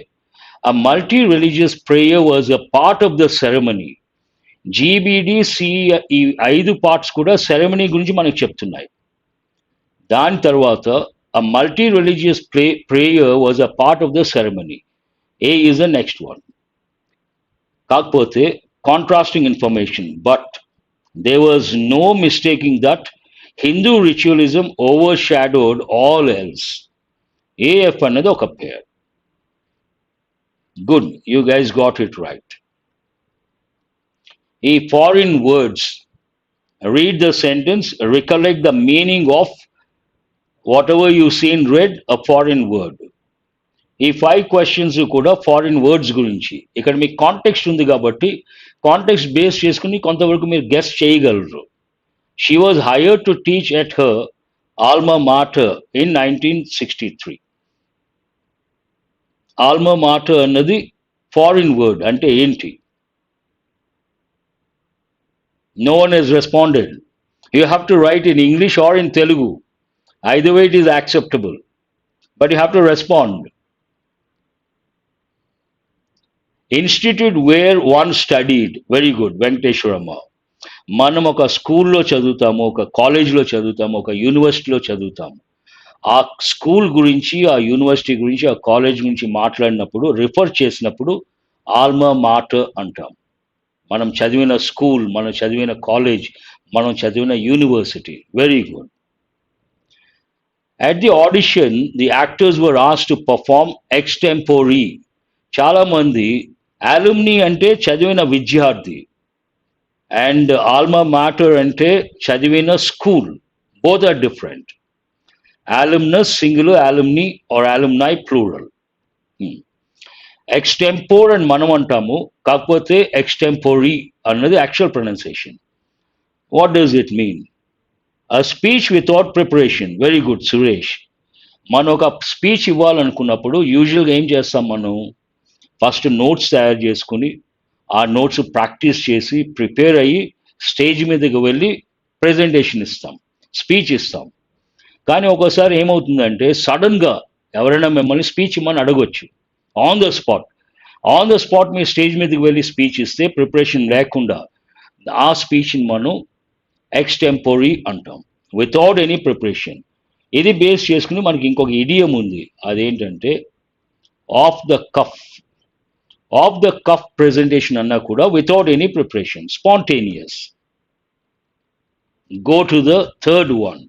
a multi-religious prayer was a part of the ceremony. G B D C E ఈ 5 parts కూడా ceremony గురించి మనకు చెప్తున్నాయి. దాని తర్వాత a multi-religious prayer was a part of the ceremony. A is the next one. కాకపోతే contrasting information but there was no mistaking that Hindu ritualism overshadowed all else. AF అన్నది ఒక pair. Good, you guys got it right. ఈ foreign words, read the sentence, recollect the meaning of whatever you seen read a foreign word. ఈ 5 questions కూడా foreign words గురించి. ఇక్కడ మీకు context ఉంది కాబట్టి కాంటెక్స్ట్ బేస్ చేసుకుని కొంతవరకు మీరు గెస్ చేయగలరు. She was hired to teach at her alma mater in 1963. Alma mater అన్నది ఫారిన్ వర్డ్ అంటే ఏంటి? No one has responded. You have to write in English or in Telugu. Either way it is acceptable. But you have to respond. Institute where one studied. Very good, Venkateshwarama. మనం ఒక స్కూల్లో చదువుతాము, ఒక కాలేజ్లో చదువుతాము, ఒక యూనివర్సిటీలో చదువుతాము. ఆ స్కూల్ గురించి, ఆ యూనివర్సిటీ గురించి, ఆ కాలేజ్ గురించి మాట్లాడినప్పుడు, రిఫర్ చేసినప్పుడు ఆల్మా మాటర్ అంటాం. మనం చదివిన స్కూల్, మనం చదివిన కాలేజ్, మనం చదివిన university. Very good. At the audition the actors were asked to perform extempore. చాలామంది అలుమ్ని అంటే చదివిన విద్యార్థి అండ్ ఆల్మా మాటర్ అంటే చదివిన school. Both are different. Alumnus singular, alumni or alumnae plural. Extempore అని మనం అంటాము, కాకపోతే ఎక్స్టెంపోరీ అన్నది actual pronunciation. What does it mean? A speech without preparation. Very good Suresh. మనం ఒక స్పీచ్ ఇవ్వాలనుకున్నప్పుడు యూజువల్గా ఏం చేస్తాం? మనం ఫస్ట్ నోట్స్ తయారు చేసుకుని ఆ నోట్స్ ప్రాక్టీస్ చేసి ప్రిపేర్ అయ్యి స్టేజ్ మీదకి వెళ్ళి ప్రెజెంటేషన్ ఇస్తాం, స్పీచ్ ఇస్తాం. కానీ ఒక్కోసారి ఏమవుతుందంటే సడన్గా ఎవరైనా మిమ్మల్ని స్పీచ్ ఇమ్మని అడగొచ్చు. On the spot me stage మీదకి వెళ్ళి స్పీచ్ ఇస్తే ప్రిపరేషన్ లేకుండా ఆ స్పీచ్ని మనం ఎక్స్టెంపోరీ అంటాం, వితౌట్ ఎనీ ప్రిపరేషన్. ఇది బేస్ చేసుకుని మనకి ఇంకొక ఇడియం ఉంది. అదేంటంటే ఆఫ్ ద కఫ్ ప్రెజెంటేషన్ అన్నా కూడా without any preparation, spontaneous. Go to the third one.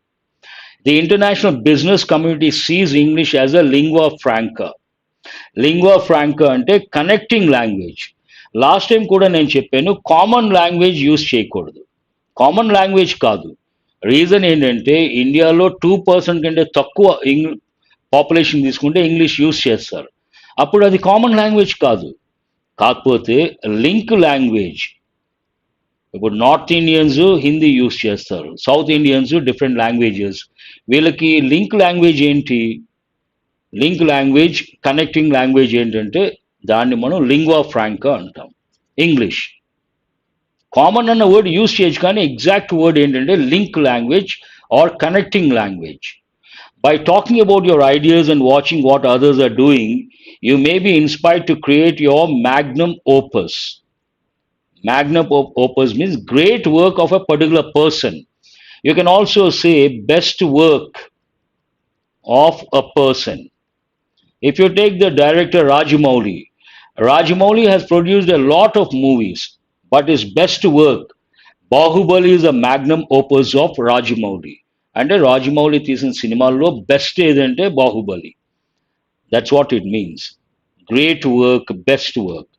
The international business community sees English as a lingua franca. Lingua franca అంటే కనెక్టింగ్ లాంగ్వేజ్. లాస్ట్ టైం కూడా నేను చెప్పాను, కామన్ లాంగ్వేజ్ యూజ్ చేయకూడదు. Common language కాదు. Reason ఏంటంటే ఇండియాలో 2% కంటే తక్కువ పాపులేషన్ తీసుకుంటే ఇంగ్లీష్ యూజ్ చేస్తారు. అప్పుడు అది కామన్ లాంగ్వేజ్ కాదు. కాకపోతే లింక్ లాంగ్వేజ్. ఇప్పుడు నార్త్ ఇండియన్స్ హిందీ యూజ్ చేస్తారు, సౌత్ ఇండియన్స్ డిఫరెంట్ లాంగ్వేజెస్. వీళ్ళకి లింక్ లాంగ్వేజ్ ఏంటి? లింక్ లాంగ్వేజ్, కనెక్టింగ్ లాంగ్వేజ్ ఏంటంటే దాన్ని మనం లింగ్వా ఫ్రాంకా అంటాం. ఇంగ్లీష్ కామన్ అన్న వర్డ్ యూజ్ చేయొచ్చు, కానీ ఎగ్జాక్ట్ వర్డ్ ఏంటంటే link language or connecting language. By talking about your ideas and watching what others are doing, you may be inspired to create your magnum opus. Magnum opus means great work of a particular person. You can also say best work of a person. If you take the director Rajamouli has produced a lot of movies, but his best work, Bahubali, is a magnum opus of Rajamouli. అంటే రాజమౌళి తీసిన సినిమాల్లో best ఏదంటే Baahubali. That's what it means. Great work, best work.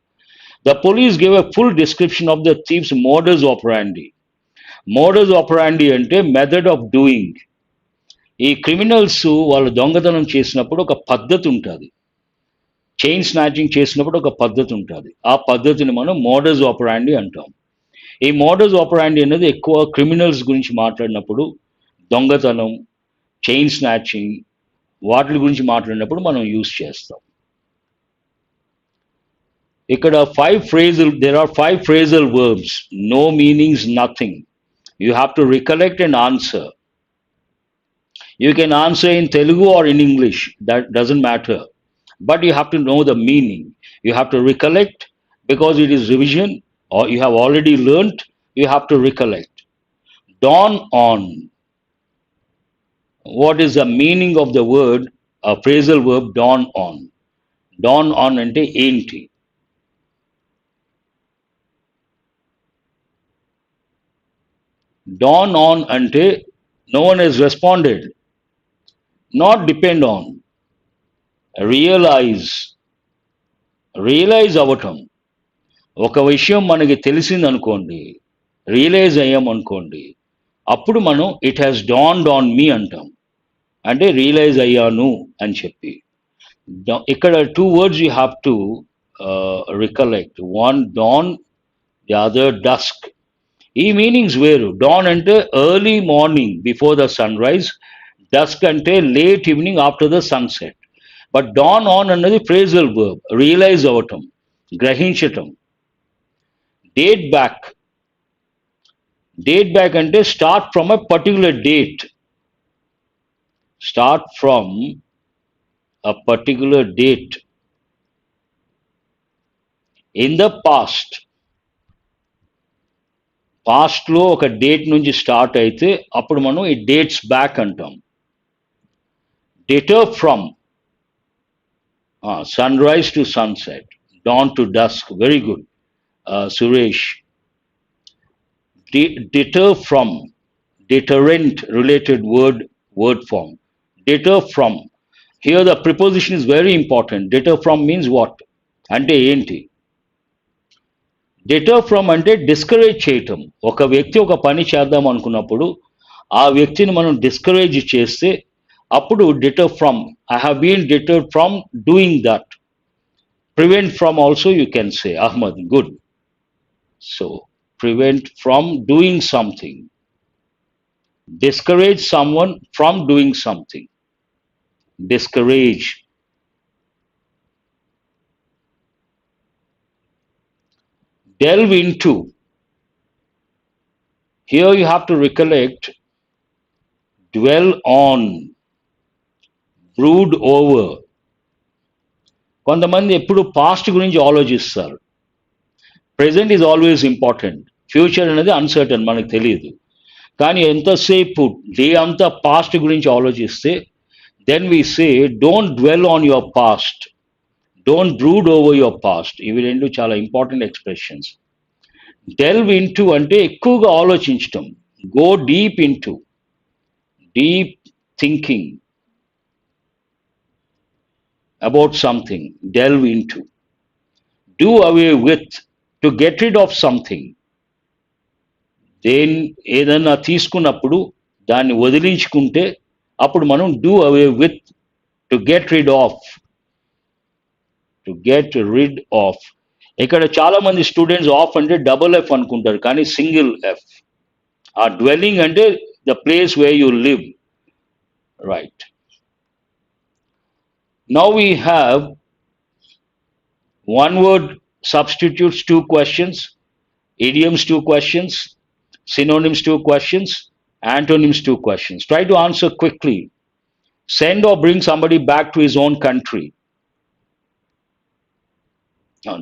The police give a full description of the thieves modus ఆపరాండి. Modus ఆపరాండి అంటే method of doing. ఈ criminals వాళ్ళు దొంగతనం చేసినప్పుడు ఒక పద్ధతి ఉంటుంది, చైన్ స్నాచింగ్ చేసినప్పుడు ఒక పద్ధతి ఉంటుంది. ఆ పద్ధతిని మనం మోడస్ ఆపరాండి అంటాం. ఈ మోడల్స్ ఆపరాండి అనేది ఎక్కువ క్రిమినల్స్ గురించి మాట్లాడినప్పుడు, దొంగతనం, చైన్ స్నాచింగ్, వాటి గురించి మాట్లాడినప్పుడు మనం యూజ్ చేస్తాం. ఇక్కడ there are five phrasal verbs. No meanings, nothing. You have to recollect and answer. You can answer in Telugu or in English, that doesn't matter. But you have to know the meaning. You have to recollect because it is revision or you have already learnt, you have to recollect. Dawn on. What is the meaning of the word, a phrasal verb dawn on? Dawn on ante enti? Dawn on ante no one has responded. Not depend on. Realize. Realise అవ్వటం. ఒక విషయం మనకి తెలిసిందనుకోండి, realise అయ్యామనుకోండి, అప్పుడు మనం it has dawned on me అంటాం. అంటే రియలైజ్ అయ్యాను అని చెప్పి. ఇక్కడ two words you have to recollect. One dawn, the other dusk. ఈ మీనింగ్స్ వేరు. డాన్ అంటే early morning before the sun rise, dusk అంటే late evening after the sunset. But dawn on అన్నది ఫ్రేజల్ వర్బ్, రియలైజ్ అవ్వటం, గ్రహించటం. Date back. Date back అంటే start from a particular date. Start from a particular date in the past. పాస్ట్లో ఒక date నుంచి start అయితే అప్పుడు మనం ఈ డేట్స్ బ్యాక్ అంటాం. Deter from, sunrise to sunset, dawn to dusk. Very good Suresh. Deter from, deterrent related word form. Deter from. Here the preposition is very important. Deter from means what? అంటే ఏంటి? Deter from అంటే discourage చేయటం. ఒక వ్యక్తి ఒక పని చేద్దాం అనుకున్నప్పుడు ఆ వ్యక్తిని మనం డిస్కరేజ్ చేస్తే అప్పుడు deter from, I have been deterred from doing that. Prevent from also you can say. Ahmad, good. So prevent from doing something. Discourage someone from doing something. Discourage. Delve into. Here you have to recollect. Dwell on. Brood over. కొంతమంది ఎప్పుడు past గురించి ఆలోచిస్తారు. Present is always important. Future అనేది uncertain, మనకు తెలియదు. కానీ ఎంతసేపు day అంతా పాస్ట్ గురించి ఆలోచిస్తే then we say don't dwell on your past, don't brood over your past. ఇవి రెండు చాలా ఇంపార్టెంట్ ఎక్స్ప్రెషన్స్. డెల్వ్ ఇంటూ అంటే ఎక్కువగా ఆలోచించటం. Go deep into, deep thinking about something. Delve into. Do away with, to get rid of something. ఏదన్నా తీసుకున్నప్పుడు దాన్ని వదిలించుకుంటే అప్పుడు మనం do away with, to get rid of, to get rid of. ఇక్కడ చాలా మంది స్టూడెంట్స్ ఆఫ్ అంటే డబుల్ ఎఫ్ అనుకుంటారు, కానీ సింగిల్ ఎఫ్. ఆ డ్వెల్లింగ్ అంటే the place where you live. Right. Now we have one word substitutes 2 questions, idioms 2 questions, synonyms 2 questions, antonyms 2 questions. Try to answer quickly. Send or bring somebody back to his own country.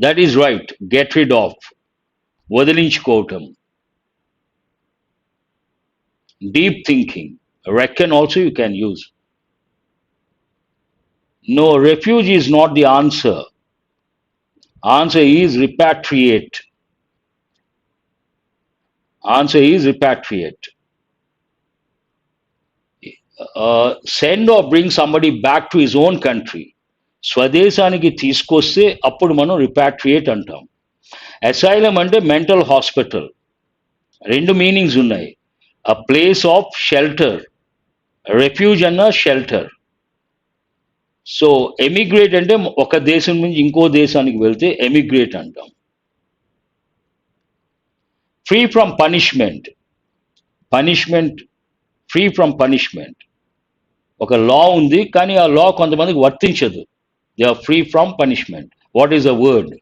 That is right. Get rid of. వదిలించుకోవటం. Deep thinking. Reckon also you can use. No, refuge is not the answer. Answer is repatriate. Answer is repatriate. Send or bring somebody back to his own country. స్వదేశానికి తీసుకొస్తే అప్పుడు మనం repatriate అంటాం. Asylum అంటే mental hospital. రెండు meanings ఉన్నాయి. A place of shelter. Refuge అన్న shelter. So emigrate అంటే ఒక దేశం నుంచి ఇంకో దేశానికి వెళ్తే ఎమిగ్రేట్ అంటాం. Free from punishment. Punishment, free from punishment. ఒక లా ఉంది కానీ ఆ లా కొంతమందికి వర్తించదు. They are free from punishment. What is a word?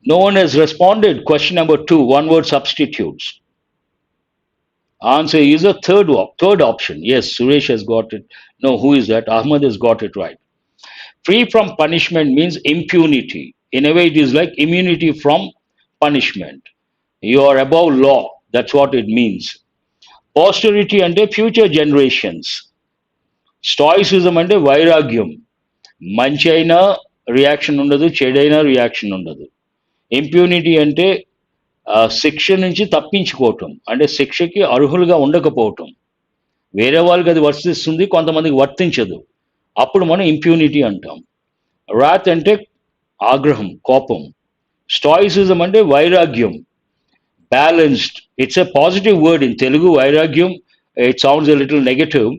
No one has responded. Question number two, one word substitutes. Answer is a third option. Yes, Suresh has got it. No, who is that? Ahmad has got it right. Free from punishment means impunity. In a way, it is like immunity from punishment. You are above law. That's what it means. Posterity and future generations. Stoicism and వైరాగ్యం. మంచి అయినా reaction ఉండదు, చెడైన reaction ఉండదు. Impunity అంటే శిక్ష నుంచి తప్పించుకోవటం, అంటే శిక్షకి అర్హులుగా ఉండకపోవటం. వేరే వాళ్ళకి అది వర్తిస్తుంది, కొంతమందికి వర్తించదు. అప్పుడు మనం ఇంప్యూనిటీ అంటాం. రాత్ అంటే ఆగ్రహం, కోపం. స్టాయిసిజం అంటే వైరాగ్యం, balanced. It's a positive word in Telugu. వైరాగ్యం, it sounds a little negative,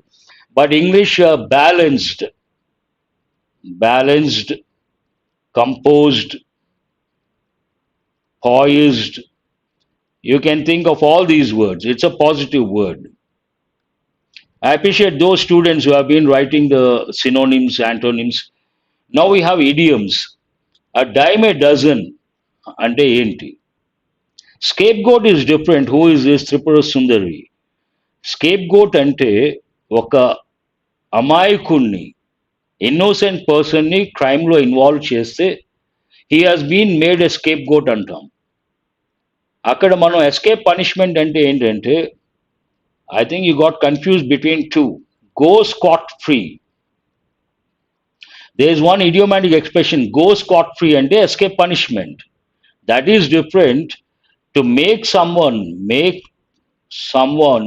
but English balanced, balanced, composed, poised. You can think of all these words. It's a positive word. I appreciate those students who have been writing the synonyms, antonyms. Now we have idioms. A dime a dozen అంటే ఏంటి? Scapegoat is different. Who is this Tripura Sundari? Scapegoat అంటే ఒక అమాయకుణ్ణి, innocent పర్సన్ని క్రైమ్లో involve చేస్తే he has been made a scapegoat అంటాం. అక్కడ మనం ఎస్కేప్ పనిష్మెంట్ అంటే ఏంటంటే, I think you got confuse between two. Go scot free. There is one idiomatic expression, go scot free అంటే escape punishment. That is different. To make someone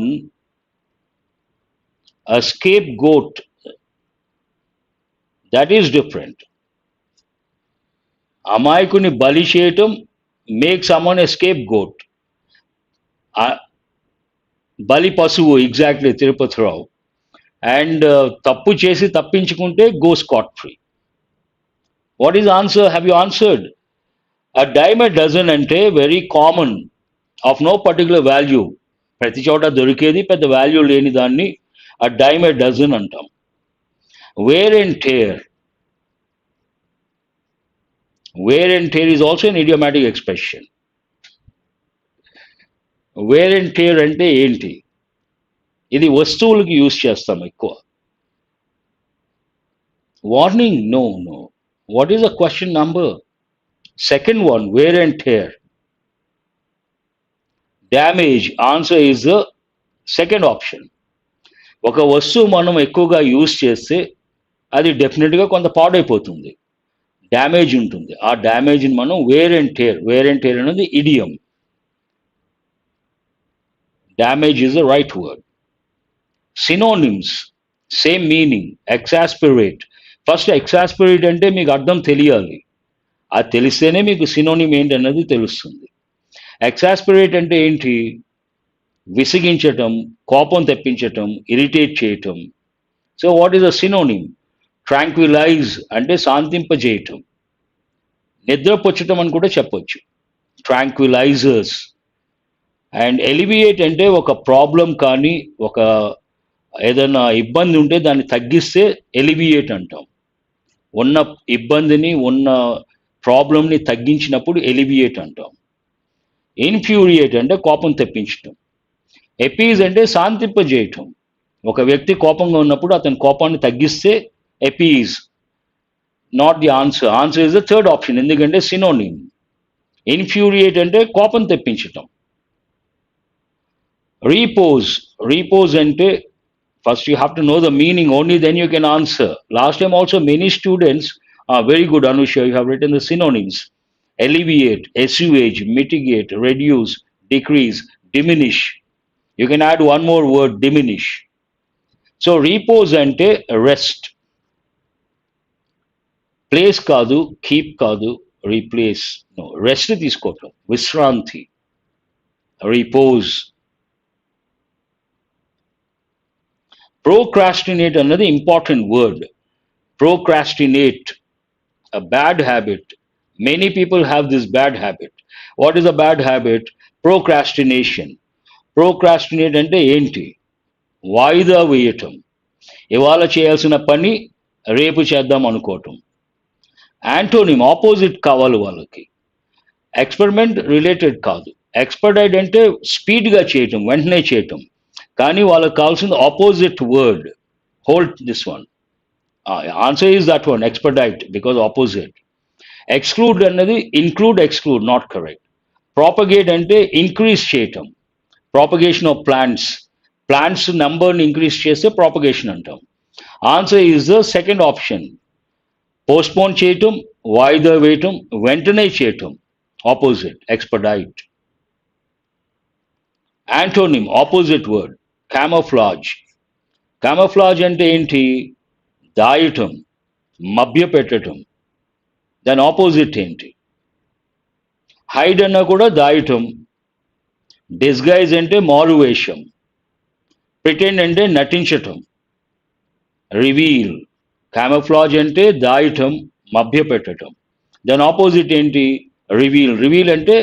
a scapegoat, that is different. అమాయకుని బలి చేయటం, make someone a scapegoat. బలి పశువు, exactly Tirupati Rao. And తప్పు చేసి తప్పించుకుంటే go scot free. What is answer? Have you answered? A dime a dozen అంటే very common, of no particular value. ప్రతి చోట దొరికేది, పెద్ద వాల్యూ లేని దాన్ని అ డైమ్ ఎ డజన్ అంటాం. Wear and tear. Wear and tear is also an idiomatic expression. Wear and tear అంటే ఏంటి? ఇది వస్తువులకి యూజ్ చేస్తాం ఎక్కువ. వార్నింగ్? No no. What is the question number? Second one, wear and tear. Damage, answer is the second option. ఒక వస్తువు మనం ఎక్కువగా యూజ్ చేస్తే అది డెఫినెట్గా కొంత పాడైపోతుంది, డ్యామేజ్ ఉంటుంది. ఆ డ్యామేజ్ని మనం wear and tear. Wear and tear అనేది idiom. Damage is the right word. Synonyms, same meaning. Exasperate. First exasperate అంటే మీకు అర్థం తెలియాలి. అది తెలిస్తేనే మీకు సినోనిమ్ ఏంటి అన్నది తెలుస్తుంది. ఎక్సాస్పిరేట్ అంటే ఏంటి? విసిగించటం, కోపం తెప్పించటం, ఇరిటేట్ చేయటం. So what is a synonym? Tranquillise అంటే శాంతింపజేయటం, నిద్రపుచ్చటం అని కూడా చెప్పొచ్చు. ట్రాంక్విలైజర్స్. అండ్ ఎలివియేట్ అంటే ఒక ప్రాబ్లం కానీ, ఒక ఏదైనా ఇబ్బంది ఉంటే దాన్ని తగ్గిస్తే ఎలివియేట్ అంటాం. ఉన్న ఇబ్బందిని, ఉన్న ప్రాబ్లంని తగ్గించినప్పుడు ఎలివియేట్ అంటాం. ఇన్ఫ్యూరియేట్ అంటే కోపం తెప్పించటం. ఎపీజ్ అంటే శాంతింపజేయటం. ఒక వ్యక్తి కోపంగా ఉన్నప్పుడు అతని కోపాన్ని తగ్గిస్తే appease. Not the answer. Answer is the third option, ఎందుకంటే సినోనిమ్. ఇన్ఫ్యూరియేట్ అంటే కోపం తెప్పించటం. రీపోజ్. రీపోజ్ అంటే first you have to know the meaning, only then you can answer. Last time also many students are very good, Anusha, you have written the synonyms. Alleviate, assuage, mitigate, reduce, decrease, diminish. You can add one more word, diminish. So repose ante rest. Place కాదు, keep కాదు, replace. No, rest తీసుకోవటం, విశ్రాంతి, repose. Procrastinate, another important word. Procrastinate, a bad habit. Many people have this bad habit. What is a bad habit? Procrastination. Procrastinate అంటే ఏంటి? వాయిదా వేయటం. ఇవాళ చేయాల్సిన పని రేపు చేద్దాం అనుకోవటం. యాంటోనిమ్ ఆపోజిట్ కావాలి వాళ్ళకి. ఎక్స్పెరిమెంట్ రిలేటెడ్ కాదు. ఎక్స్పర్టైట్ అంటే స్పీడ్గా చేయటం, వెంటనే చేయటం. కానీ వాళ్ళకి కావాల్సింది opposite word. Hold this one. Answer is that one, expedite, because opposite. Exclude అన్నది include, exclude not correct. Propagate అంటే ఇంక్రీజ్ చేయటం. Propagation of plants. ప్లాంట్స్ నెంబర్ని ఇంక్రీజ్ చేస్తే ప్రాపగేషన్ అంటాం. Answer is the second option. Postpone చేయటం, వాయిదా వేయటం, వెంటనే చేయటం. Opposite, expedite. Antonym opposite word, camouflage. Camouflage అంటే ఏంటి? దాయటం, మభ్యపెట్టడం. దాని ఆపోజిట్ ఏంటి? హైడ్ అన్నా కూడా దాయటం. డిస్గైజ్ అంటే మారువేషం. ప్రిటెండ్ అంటే నటించటం. రివీల్. క్యామోఫ్లాజ్ అంటే దాయటం, మభ్యపెట్టడం. దాని ఆపోజిట్ ఏంటి? రివీల్. రివీల్ అంటే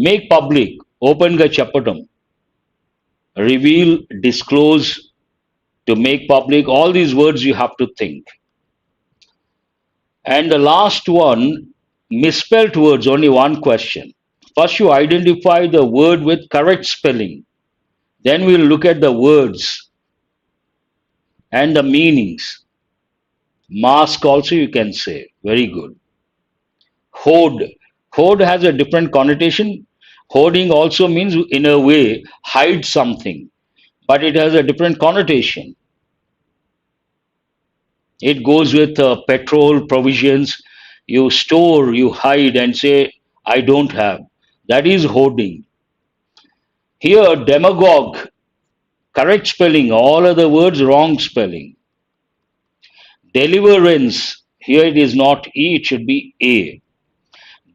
మేక్ పబ్లిక్, ఓపెన్గా చెప్పటం. Reveal, disclose, to make public, all these words you have to think. And the last one, misspelled words, only one question. First you identify the word with correct spelling. Then we'll look at the words and the meanings. Mask also you can say. Very good. Hoard. Hoard has a different connotation. Hoarding also means in a way hide something, but it has a different connotation. It goes with petrol, provisions. You store, you hide and say, I don't have. That is hoarding. Here, demagogue, correct spelling, all other words wrong spelling. Deliverance, here it is not E, it should be A.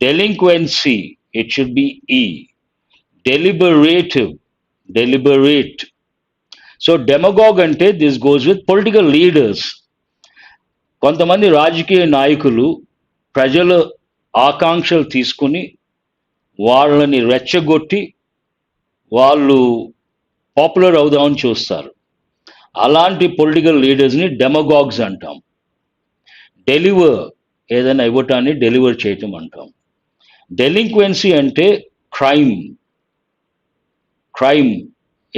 Delinquency, it should be E. Deliberative, deliberate. So demagogue ante, this goes with political leaders. కొంతమంది రాజకీయ నాయకులు ప్రజల ఆకాంక్షలు తీసుకుని వాళ్ళని రెచ్చగొట్టి వాళ్ళు popular అవుదామని చూస్తారు. అలాంటి పొలిటికల్ లీడర్స్ని డెమగాగ్స్ అంటాం. డెలివర్, ఏదైనా ఇవ్వటాన్ని డెలివర్ చేయటం అంటాం. డెలింక్వెన్సీ అంటే క్రైమ్. క్రైమ్,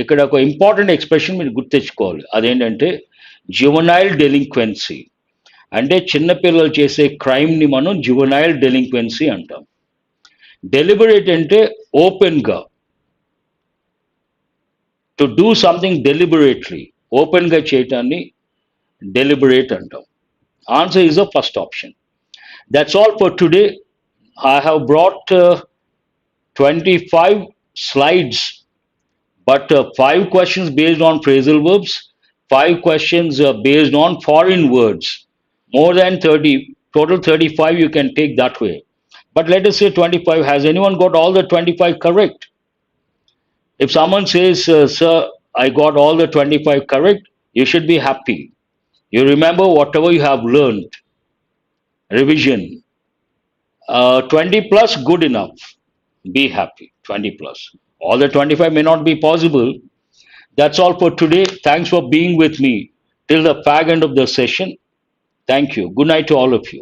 ఇక్కడ ఒక ఇంపార్టెంట్ ఎక్స్ప్రెషన్ మీరు గుర్తెచ్చుకోవాలి. అదేంటంటే జువెనైల్ డెలింక్వెన్సీ. అంటే చిన్నపిల్లలు చేసే క్రైమ్ని మనం జువెనైల్ డెలింక్వెన్సీ అంటాం. డెలిబరేట్ అంటే ఓపెన్గా, టు డూ సంథింగ్ డెలిబరేట్లీ, ఓపెన్గా చేయటాన్ని డెలిబరేట్ అంటాం. Answer is the first option. That's all for today. I have brought 25 slides, but 5 questions based on phrasal verbs, 5 questions based on foreign words. More than 30, total 35 you can take that way. But let us say 25. Has anyone got all the 25 correct? If someone says, sir, I got all the 25 correct, you should be happy. You remember whatever you have learned. Revision. 20 plus, good enough. Be happy. 20 plus. All the 25 may not be possible. That's all for today. Thanks for being with me till the fag end of the session. Thank you. Good night to all of you.